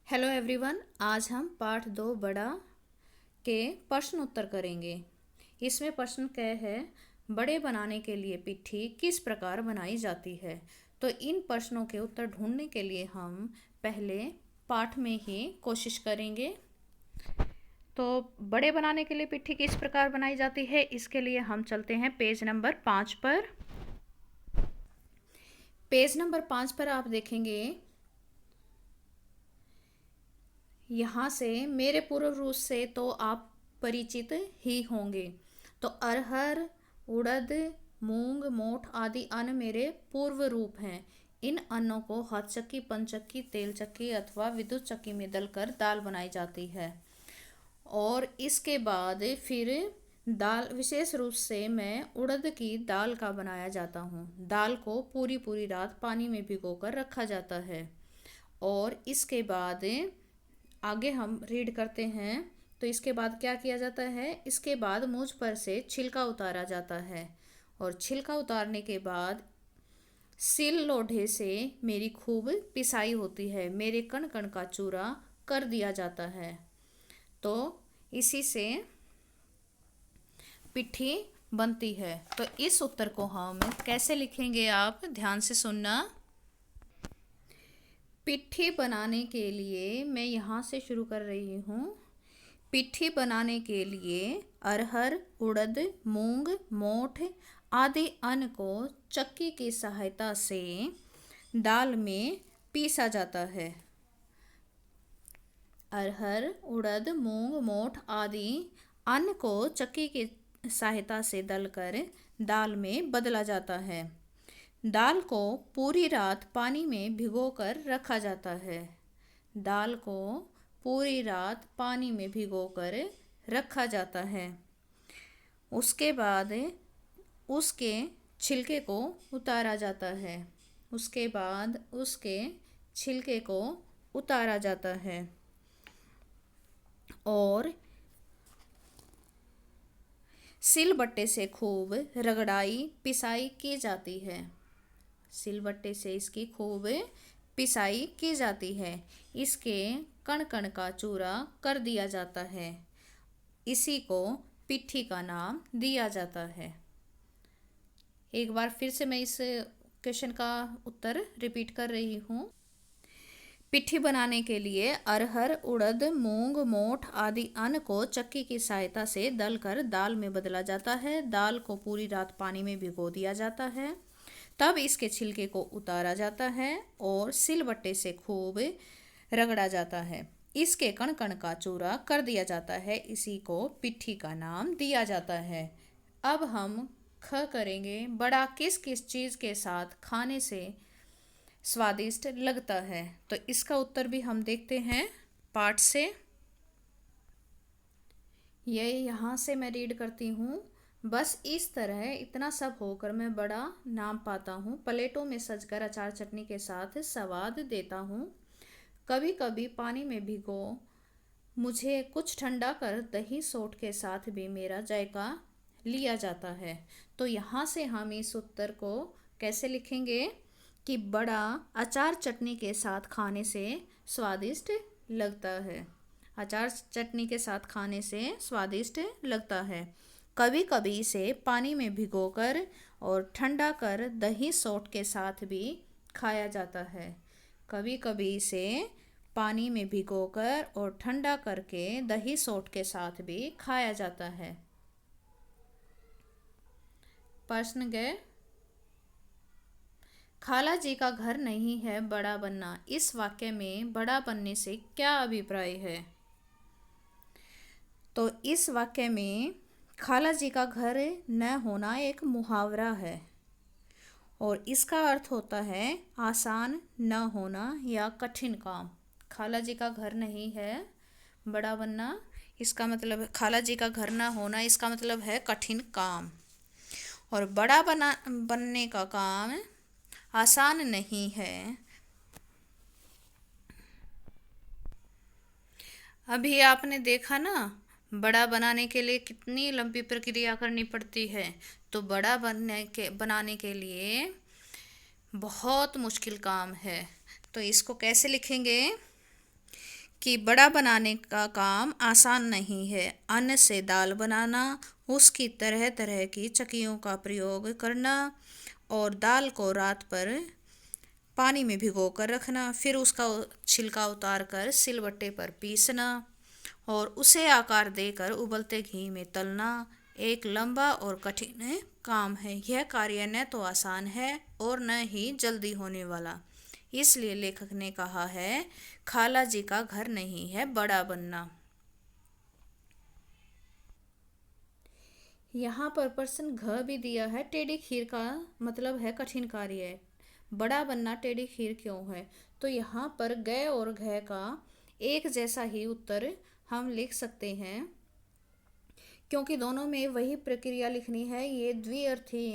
Hello everyone, आज हम पाठ 2 बड़ा के प्रश्न उत्तर करेंगे। इसमें प्रश्न क्या है, बड़े बनाने के लिए पिट्ठी किस प्रकार बनाई जाती है। तो इन प्रश्नों के उत्तर ढूंढने के लिए हम पहले पाठ में ही कोशिश करेंगे। तो बड़े बनाने के लिए पिट्ठी किस प्रकार बनाई जाती है, इसके लिए हम चलते हैं पेज नंबर 5 पर। पेज नंबर 5 पर आप देखेंगे, यहाँ से मेरे पूर्व रूप से तो आप परिचित ही होंगे। तो अरहर, उड़द, मूंग, मोठ आदि अन्न मेरे पूर्व रूप हैं। इन अन्नों को हाथ चक्की, पंचक्की, तेल चक्की अथवा विद्युत चक्की में दलकर दाल बनाई जाती है। और इसके बाद फिर दाल, विशेष रूप से मैं उड़द की दाल का बनाया जाता हूँ। दाल को पूरी पूरी रात पानी में भिगोकर रखा जाता है। और इसके बाद आगे हम रीड करते हैं। तो इसके बाद क्या किया जाता है, इसके बाद मुझ पर से छिलका उतारा जाता है। और छिलका उतारने के बाद सिल लोढ़े से मेरी खूब पिसाई होती है, मेरे कण कण का चूरा कर दिया जाता है। तो इसी से पिट्ठी बनती है। तो इस उत्तर को हम कैसे लिखेंगे, आप ध्यान से सुनना। पिट्ठी बनाने के लिए मैं यहाँ से शुरू कर रही हूँ। पिट्ठी बनाने के लिए अरहर, उड़द, मूंग, मोठ आदि अन्न को चक्की की सहायता से दाल में पीसा जाता है। अरहर, उड़द, मूंग, मोठ आदि अन्न को चक्की की सहायता से दलकर दाल में बदला जाता है। दाल को पूरी रात पानी में भिगोकर रखा जाता है। दाल को पूरी रात पानी में भिगोकर रखा जाता है। उसके बाद उसके छिलके को उतारा जाता है। उसके बाद उसके छिलके को उतारा जाता है और सिलबट्टे से खूब रगड़ाई पिसाई की जाती है। सिलबट्टे से इसकी खूब पिसाई की जाती है। इसके कण कण का चूरा कर दिया जाता है। इसी को पिट्ठी का नाम दिया जाता है। एक बार फिर से मैं इस क्वेश्चन का उत्तर रिपीट कर रही हूँ। पिट्ठी बनाने के लिए अरहर, उड़द, मूंग, मोठ आदि अन्न को चक्की की सहायता से दलकर दाल में बदला जाता है। दाल को पूरी रात पानी में भिगो दिया जाता है। तब इसके छिलके को उतारा जाता है और सिलबट्टे से खूब रगड़ा जाता है। इसके कण कण का चूरा कर दिया जाता है। इसी को पिट्ठी का नाम दिया जाता है। अब हम ख करेंगे, बड़ा किस किस चीज़ के साथ खाने से स्वादिष्ट लगता है। तो इसका उत्तर भी हम देखते हैं पाठ से। ये यहाँ से मैं रीड करती हूँ। बस इस तरह इतना सब होकर मैं बड़ा नाम पाता हूँ। प्लेटों में सजकर अचार चटनी के साथ स्वाद देता हूँ। कभी कभी पानी में भिगो मुझे कुछ ठंडा कर दही सोट के साथ भी मेरा जायका लिया जाता है। तो यहाँ से हम इस उत्तर को कैसे लिखेंगे कि बड़ा अचार चटनी के साथ खाने से स्वादिष्ट लगता है। अचार चटनी के साथ खाने से स्वादिष्ट लगता है। कभी कभी इसे पानी में भिगोकर और ठंडा कर दही सोट के साथ भी खाया जाता है। कभी कभी इसे पानी में भिगोकर और ठंडा करके दही सोट के साथ भी खाया जाता है। प्रश्न गए, खाला जी का घर नहीं है बड़ा बनना। इस वाक्य में बड़ा बनने से क्या अभिप्राय है। तो इस वाक्य में खाला जी का घर न होना एक मुहावरा है और इसका अर्थ होता है आसान न होना या कठिन काम। खाला जी का घर नहीं है बड़ा बनना, इसका मतलब खाला जी का घर न होना, इसका मतलब है कठिन काम। और बड़ा बनने का काम आसान नहीं है। अभी आपने देखा ना, बड़ा बनाने के लिए कितनी लंबी प्रक्रिया करनी पड़ती है। तो बड़ा बनाने के लिए बहुत मुश्किल काम है। तो इसको कैसे लिखेंगे कि बड़ा बनाने का काम आसान नहीं है। अन्न से दाल बनाना, उसकी तरह तरह की चक्कियों का प्रयोग करना और दाल को रात पर पानी में भिगो कर रखना, फिर उसका छिलका उतार कर सिलबट्टे पर पीसना और उसे आकार देकर उबलते घी में तलना एक लंबा और कठिन काम है। यह कार्य न तो आसान है और न ही जल्दी होने वाला। इसलिए लेखक ने कहा है, खाला जी का घर नहीं है बड़ा बनना। यहाँ पर प्रश्न घ भी दिया है। टेढ़ी खीर का मतलब है कठिन कार्य। बड़ा बनना टेढ़ी खीर क्यों है? तो यहाँ पर ग और घ का एक जैसा ही उत्तर हम लिख सकते हैं, क्योंकि दोनों में वही प्रक्रिया लिखनी है। ये द्विअर्थी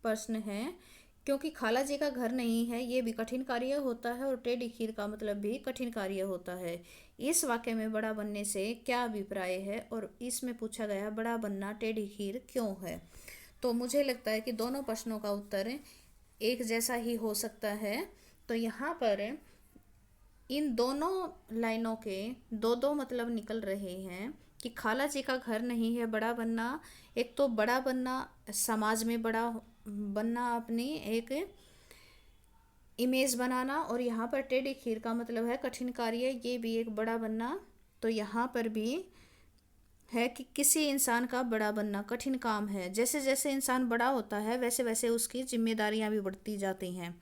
प्रश्न है, क्योंकि खाला जी का घर नहीं है ये भी कठिन कार्य होता है और टेढ़ी खीर का मतलब भी कठिन कार्य होता है। इस वाक्य में बड़ा बनने से क्या अभिप्राय है और इसमें पूछा गया बड़ा बनना टेढ़ी खीर क्यों है, तो मुझे लगता है कि दोनों प्रश्नों का उत्तर एक जैसा ही हो सकता है। तो यहाँ पर इन दोनों लाइनों के दो दो मतलब निकल रहे हैं कि खाला जी का घर नहीं है बड़ा बनना। एक तो बड़ा बनना समाज में बड़ा बनना, अपनी एक इमेज बनाना, और यहाँ पर टेढ़ी खीर का मतलब है कठिन कार्य, ये भी एक बड़ा बनना। तो यहाँ पर भी है कि किसी इंसान का बड़ा बनना कठिन काम है। जैसे जैसे इंसान बड़ा होता है वैसे वैसे उसकी जिम्मेदारियां भी बढ़ती जाती हैं।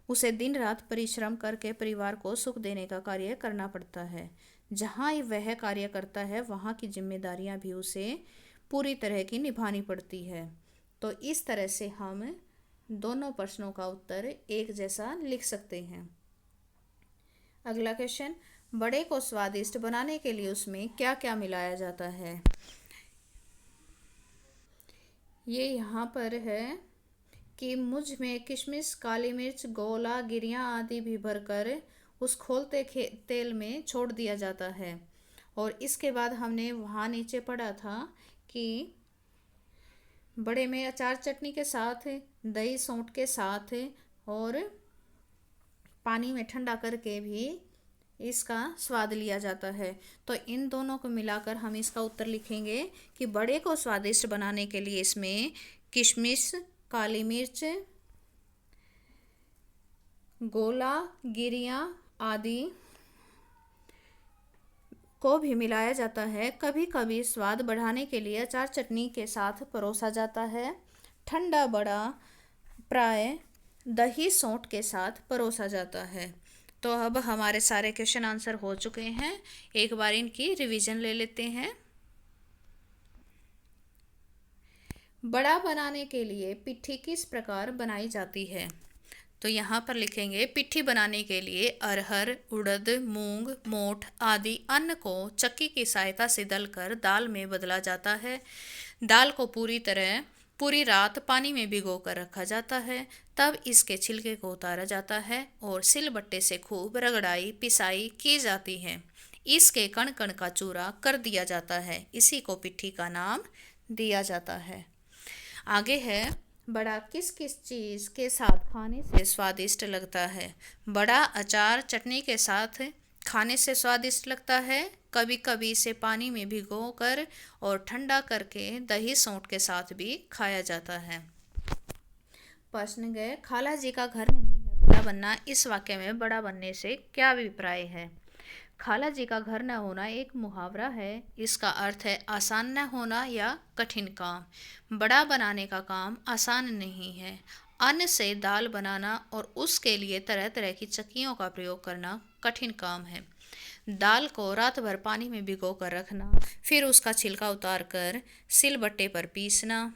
उसे दिन रात परिश्रम करके परिवार को सुख देने का कार्य करना पड़ता है। जहाँ वह कार्य करता है वहाँ की जिम्मेदारियां भी उसे पूरी तरह की निभानी पड़ती है। तो इस तरह से हम दोनों प्रश्नों का उत्तर एक जैसा लिख सकते हैं। अगला क्वेश्चन, बड़े को स्वादिष्ट बनाने के लिए उसमें क्या क्या मिलाया जाता है? ये यहाँ पर है कि मुझ में किशमिश, काली मिर्च, गोला, गिरियाँ आदि भी भरकर उस खोलते तेल में छोड़ दिया जाता है। और इसके बाद हमने वहाँ नीचे पढ़ा था कि बड़े में अचार चटनी के साथ, दही सौंठ के साथ और पानी में ठंडा करके भी इसका स्वाद लिया जाता है। तो इन दोनों को मिलाकर हम इसका उत्तर लिखेंगे कि बड़े को स्वादिष्ट बनाने के लिए इसमें किशमिश, काली मिर्च, गोला, गिरियाँ आदि को भी मिलाया जाता है। कभी कभी स्वाद बढ़ाने के लिए अचार चटनी के साथ परोसा जाता है। ठंडा बड़ा प्राय दही सौंठ के साथ परोसा जाता है। तो अब हमारे सारे क्वेश्चन आंसर हो चुके हैं। एक बार इनकी रिवीजन ले लेते हैं। बड़ा बनाने के लिए पिट्ठी किस प्रकार बनाई जाती है? तो यहाँ पर लिखेंगे, पिट्ठी बनाने के लिए अरहर, उड़द, मूंग, मोठ आदि अन्न को चक्की की सहायता से दलकर दाल में बदला जाता है। दाल को पूरी रात पानी में भिगो कर रखा जाता है। तब इसके छिलके को उतारा जाता है और सिलबट्टे से खूब रगड़ाई पिसाई की जाती है। इसके कण कण का चूरा कर दिया जाता है। इसी को पिट्ठी का नाम दिया जाता है। आगे है, बड़ा किस किस चीज़ के साथ खाने से स्वादिष्ट लगता है? बड़ा अचार चटनी के साथ खाने से स्वादिष्ट लगता है। कभी कभी इसे पानी में भिगोकर और ठंडा करके दही सौंठ के साथ भी खाया जाता है। प्रश्न गए, खाला जी का घर नहीं है बड़ा बनना, इस वाक्य में बड़ा बनने से क्या अभिप्राय है? खाला जी का घर न होना एक मुहावरा है। इसका अर्थ है आसान न होना या कठिन काम। बड़ा बनाने का काम आसान नहीं है। अन्न से दाल बनाना और उसके लिए तरह तरह की चक्कियों का प्रयोग करना कठिन काम है। दाल को रात भर पानी में भिगो कर रखना, फिर उसका छिलका उतार कर सिलबट्टे पर पीसना,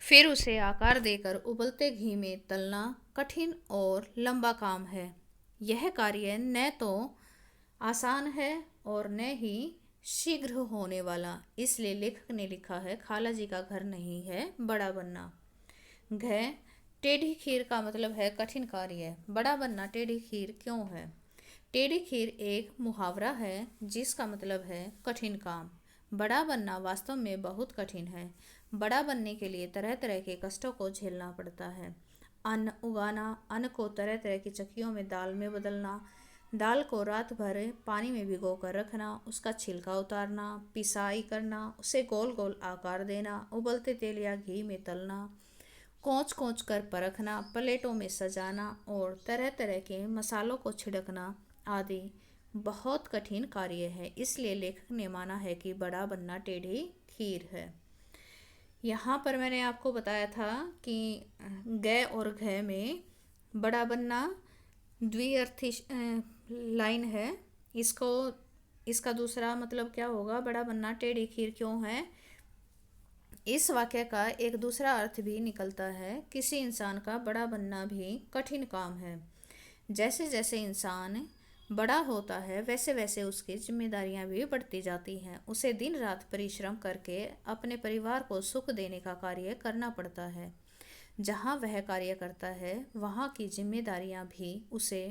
फिर उसे आकार देकर उबलते घी में तलना कठिन और लंबा काम है। यह कार्य न तो आसान है और न ही शीघ्र होने वाला। इसलिए लेखक ने लिखा है, खाला जी का घर नहीं है बड़ा बनना। घ, टेढ़ी खीर का मतलब है कठिन कार्य। बड़ा बनना टेढ़ी खीर क्यों है? टेढ़ी खीर एक मुहावरा है जिसका मतलब है कठिन काम। बड़ा बनना वास्तव में बहुत कठिन है। बड़ा बनने के लिए तरह तरह के कष्टों को झेलना पड़ता है। अन्न उगाना, अन्न को तरह तरह की चक्कियों में दाल में बदलना, दाल को रात भर पानी में भिगो कर रखना, उसका छिलका उतारना, पिसाई करना, उसे गोल गोल आकार देना, उबलते तेल या घी में तलना, कोंच कोंच कर परखना, प्लेटों में सजाना और तरह तरह के मसालों को छिड़कना आदि बहुत कठिन कार्य है। इसलिए लेखक ने माना है कि बड़ा बनना टेढ़ी खीर है। यहाँ पर मैंने आपको बताया था कि ग और घ में बड़ा बनना द्विअर्थी लाइन है। इसका दूसरा मतलब क्या होगा, बड़ा बनना टेढ़ी खीर क्यों है। इस वाक्य का एक दूसरा अर्थ भी निकलता है, किसी इंसान का बड़ा बनना भी कठिन काम है। जैसे जैसे इंसान बड़ा होता है वैसे वैसे उसकी जिम्मेदारियां भी बढ़ती जाती हैं। उसे दिन रात परिश्रम करके अपने परिवार को सुख देने का कार्य करना पड़ता है। जहाँ वह कार्य करता है वहाँ की जिम्मेदारियां भी उसे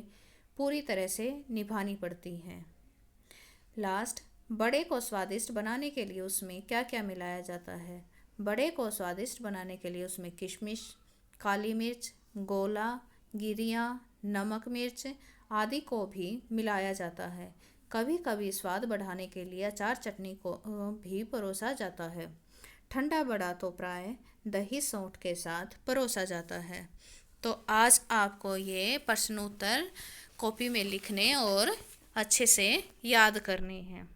पूरी तरह से निभानी पड़ती हैं। लास्ट, बड़े को स्वादिष्ट बनाने के लिए उसमें क्या क्या मिलाया जाता है। बड़े को स्वादिष्ट बनाने के लिए उसमें किशमिश, काली मिर्च, गोला, गिरियाँ, नमक मिर्च आदि को भी मिलाया जाता है। कभी कभी स्वाद बढ़ाने के लिए अचार चटनी को भी परोसा जाता है। ठंडा बड़ा तो प्राय दही सौंठ के साथ परोसा जाता है। तो आज आपको ये प्रश्नोत्तर कॉपी में लिखने और अच्छे से याद करने हैं।